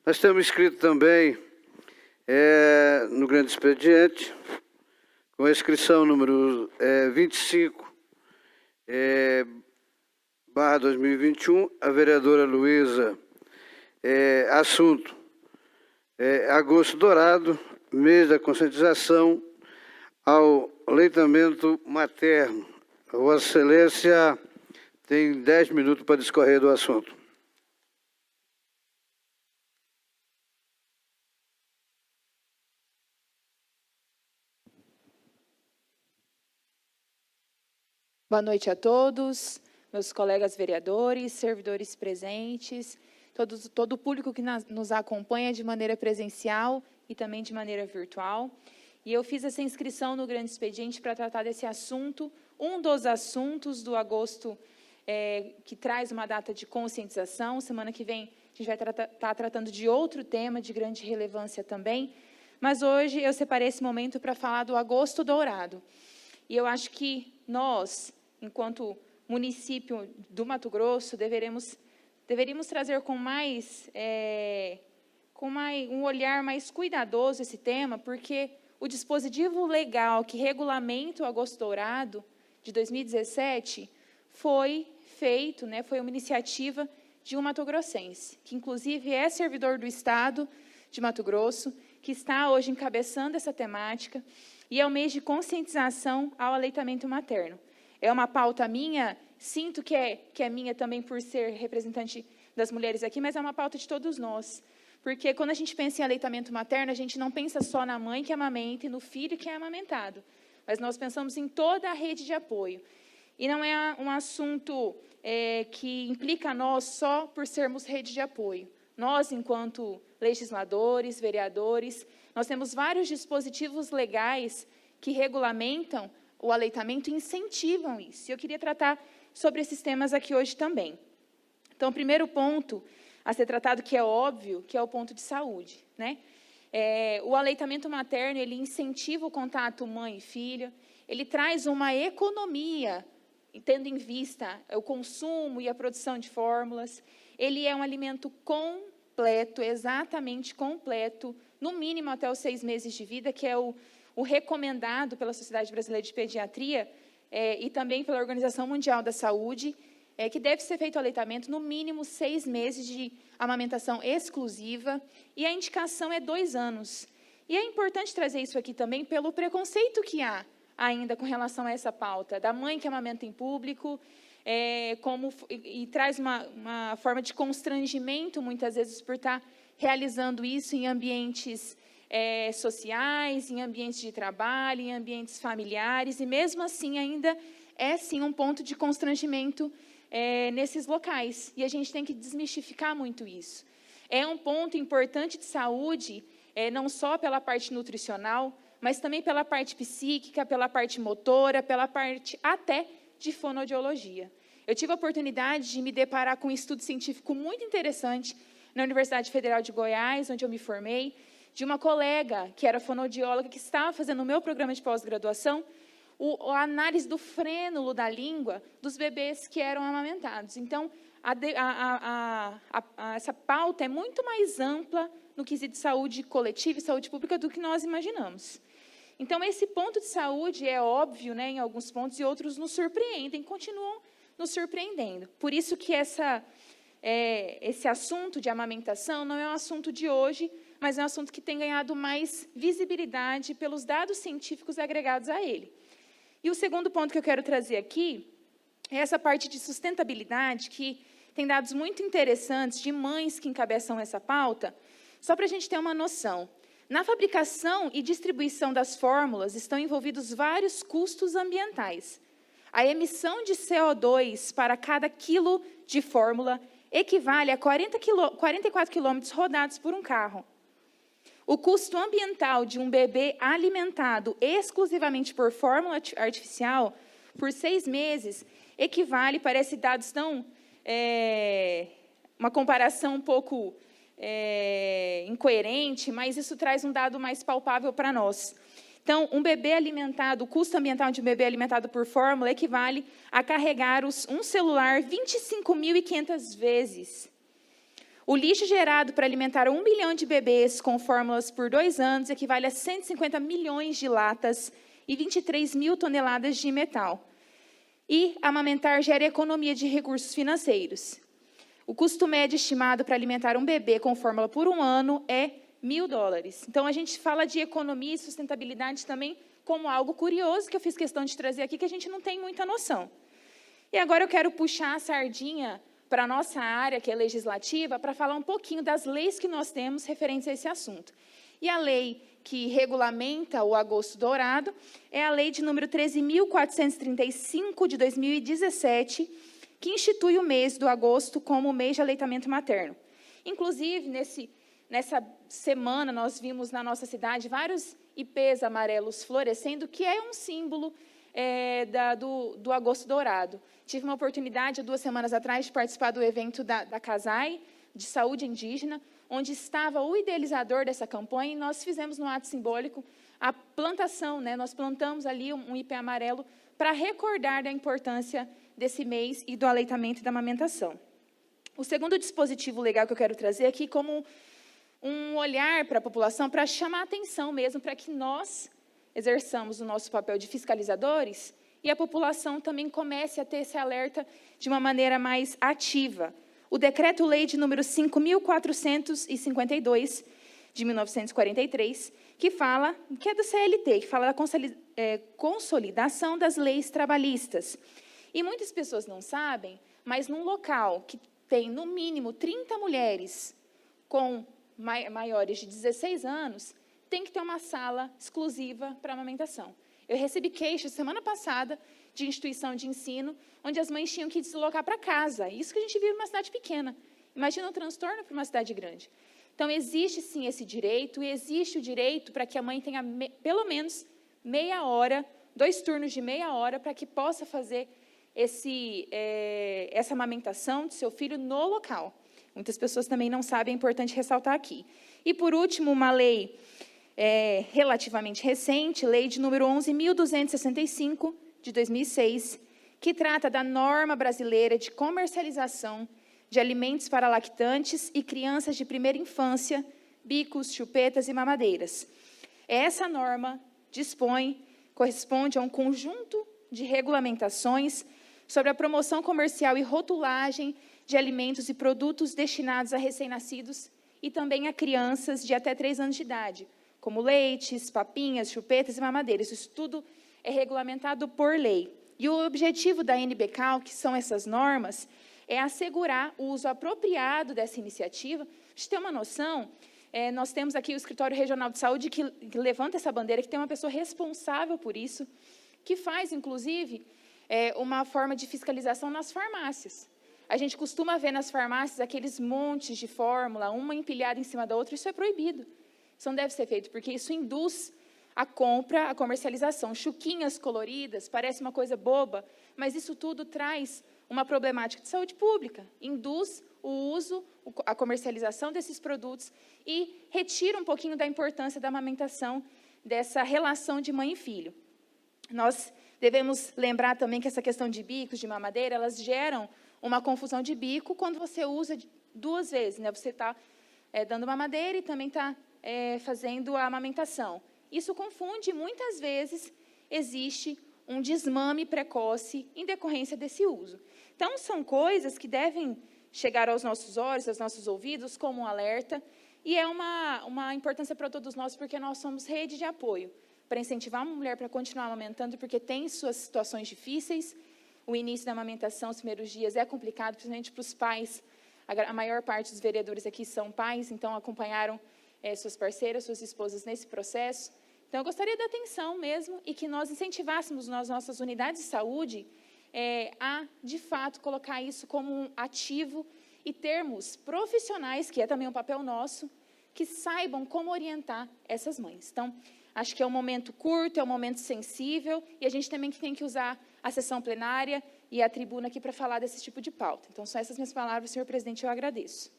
Nós temos escrito também no grande expediente, com a inscrição número 25, barra 2021, a vereadora Luísa, assunto, agosto dourado, mês da conscientização ao aleitamento materno. A Vossa Excelência tem 10 minutos para discorrer do assunto. Boa noite a todos, meus colegas vereadores, servidores presentes, todo o público que nos acompanha de maneira presencial e também de maneira virtual. E eu fiz essa inscrição no grande expediente para tratar desse assunto, um dos assuntos do agosto, que traz uma data de conscientização. Semana que vem a gente vai estar tratando de outro tema de grande relevância também, mas hoje eu separei esse momento para falar do agosto dourado. E eu acho que nós, enquanto município do Mato Grosso, deveríamos trazer com um olhar mais cuidadoso esse tema, porque o dispositivo legal que regulamenta o Agosto Dourado de 2017 foi feito, foi uma iniciativa de um matogrossense, que inclusive é servidor do Estado de Mato Grosso, que está hoje encabeçando essa temática, e é o mês de conscientização ao aleitamento materno. É uma pauta minha, sinto que é minha também por ser representante das mulheres aqui, mas é uma pauta de todos nós. Porque quando a gente pensa em aleitamento materno, a gente não pensa só na mãe que amamenta e no filho que é amamentado, mas nós pensamos em toda a rede de apoio. E não é um assunto que implica a nós só por sermos rede de apoio. Nós, enquanto legisladores, vereadores, nós temos vários dispositivos legais que regulamentam o aleitamento e incentivam isso. E eu queria tratar sobre esses temas aqui hoje também. Então, o primeiro ponto a ser tratado, que é óbvio, que é o ponto de saúde, o aleitamento materno, ele incentiva o contato mãe e filho, ele traz uma economia, tendo em vista o consumo e a produção de fórmulas. Ele é um alimento completo, exatamente completo, no mínimo até os 6 meses de vida, que é o recomendado pela Sociedade Brasileira de Pediatria e também pela Organização Mundial da Saúde, que deve ser feito o aleitamento no mínimo 6 meses de amamentação exclusiva, e a indicação é 2 anos. E é importante trazer isso aqui também pelo preconceito que há ainda com relação a essa pauta, da mãe que amamenta em público, e traz uma forma de constrangimento, muitas vezes, por estar realizando isso em ambientes sociais, em ambientes de trabalho, em ambientes familiares, e mesmo assim ainda é sim um ponto de constrangimento nesses locais, e a gente tem que desmistificar muito isso. É um ponto importante de saúde, não só pela parte nutricional, mas também pela parte psíquica, pela parte motora, pela parte até de fonoaudiologia. Eu tive a oportunidade de me deparar com um estudo científico muito interessante na Universidade Federal de Goiás, onde eu me formei, de uma colega que era fonoaudióloga, que estava fazendo o meu programa de pós-graduação, a análise do frênulo da língua dos bebês que eram amamentados. Então, essa pauta é muito mais ampla no quesito de saúde coletiva e saúde pública do que nós imaginamos. Então, esse ponto de saúde é óbvio, em alguns pontos, e outros nos surpreendem, continuam nos surpreendendo. Por isso que esse assunto de amamentação não é um assunto de hoje, mas é um assunto que tem ganhado mais visibilidade pelos dados científicos agregados a ele. E o segundo ponto que eu quero trazer aqui é essa parte de sustentabilidade, que tem dados muito interessantes de mães que encabeçam essa pauta, só para a gente ter uma noção. Na fabricação e distribuição das fórmulas estão envolvidos vários custos ambientais. A emissão de CO2 para cada quilo de fórmula equivale a 44 quilômetros rodados por um carro. O custo ambiental de um bebê alimentado exclusivamente por fórmula artificial por 6 meses equivale, parece dados tão... uma comparação um pouco incoerente, mas isso traz um dado mais palpável para nós. Então, um bebê alimentado, o custo ambiental de um bebê alimentado por fórmula equivale a carregar um celular 25.500 vezes. O lixo gerado para alimentar 1 milhão de bebês com fórmulas por 2 anos equivale a 150 milhões de latas e 23 mil toneladas de metal. E amamentar gera economia de recursos financeiros. O custo médio estimado para alimentar um bebê com fórmula por 1 ano é $1.000. Então, a gente fala de economia e sustentabilidade também como algo curioso, que eu fiz questão de trazer aqui, que a gente não tem muita noção. E agora eu quero puxar a sardinha para a nossa área, que é legislativa, para falar um pouquinho das leis que nós temos referentes a esse assunto. E a lei que regulamenta o agosto dourado é a lei de número 13.435, de 2017, que institui o mês do agosto como o mês de aleitamento materno. Inclusive, nessa semana, nós vimos na nossa cidade vários ipês amarelos florescendo, que é um símbolo do agosto dourado. Tive uma oportunidade, há 2 semanas atrás, de participar do evento da CASAI, de saúde indígena, onde estava o idealizador dessa campanha, e nós fizemos no ato simbólico a plantação, nós plantamos ali um ipê amarelo para recordar da importância desse mês e do aleitamento e da amamentação. O segundo dispositivo legal que eu quero trazer aqui como um olhar para a população, para chamar a atenção mesmo, para que nós exerçamos o nosso papel de fiscalizadores e a população também comece a ter esse alerta de uma maneira mais ativa. O Decreto-Lei de número 5.452, de 1943, que é do CLT, que fala da consolidação das leis trabalhistas. E muitas pessoas não sabem, mas num local que tem, no mínimo, 30 mulheres com maiores de 16 anos, tem que ter uma sala exclusiva para amamentação. Eu recebi queixas semana passada de instituição de ensino, onde as mães tinham que deslocar para casa. Isso que a gente vive numa cidade pequena. Imagina um transtorno para uma cidade grande. Então, existe, sim, esse direito, e existe o direito para que a mãe tenha pelo menos meia hora, 2 turnos de meia hora, para que possa fazer essa amamentação de seu filho no local. Muitas pessoas também não sabem, é importante ressaltar aqui. E, por último, uma lei relativamente recente, lei de número 11.265, de 2006, que trata da norma brasileira de comercialização de alimentos para lactantes e crianças de primeira infância, bicos, chupetas e mamadeiras. Essa norma corresponde a um conjunto de regulamentações sobre a promoção comercial e rotulagem de alimentos e produtos destinados a recém-nascidos e também a crianças de até 3 anos de idade, como leites, papinhas, chupetas e mamadeiras. Isso tudo é regulamentado por lei. E o objetivo da NBCAL, que são essas normas, é assegurar o uso apropriado dessa iniciativa. Para a gente ter uma noção, nós temos aqui o Escritório Regional de Saúde que levanta essa bandeira, que tem uma pessoa responsável por isso, que faz, inclusive, uma forma de fiscalização nas farmácias. A gente costuma ver nas farmácias aqueles montes de fórmula, uma empilhada em cima da outra. Isso é proibido. Isso não deve ser feito, porque isso induz a compra, a comercialização. Chuquinhas coloridas, parece uma coisa boba, mas isso tudo traz uma problemática de saúde pública. Induz o uso, a comercialização desses produtos e retira um pouquinho da importância da amamentação, dessa relação de mãe e filho. Nós devemos lembrar também que essa questão de bicos, de mamadeira, elas geram uma confusão de bico quando você usa 2 vezes. Você está dando mamadeira e também está fazendo a amamentação. Isso confunde, muitas vezes, existe um desmame precoce em decorrência desse uso. Então, são coisas que devem chegar aos nossos olhos, aos nossos ouvidos, como um alerta, e é uma importância para todos nós, porque nós somos rede de apoio, para incentivar uma mulher para continuar amamentando, porque tem suas situações difíceis. O início da amamentação, os primeiros dias, é complicado, principalmente para os pais. A maior parte dos vereadores aqui são pais, então acompanharam suas parceiras, suas esposas nesse processo. Então, eu gostaria da atenção mesmo e que nós incentivássemos nas nossas unidades de saúde a, de fato, colocar isso como um ativo e termos profissionais, que é também um papel nosso, que saibam como orientar essas mães. Então, acho que é um momento curto, é um momento sensível, e a gente também tem que usar a sessão plenária e a tribuna aqui para falar desse tipo de pauta. Então, são essas minhas palavras, senhor presidente, eu agradeço.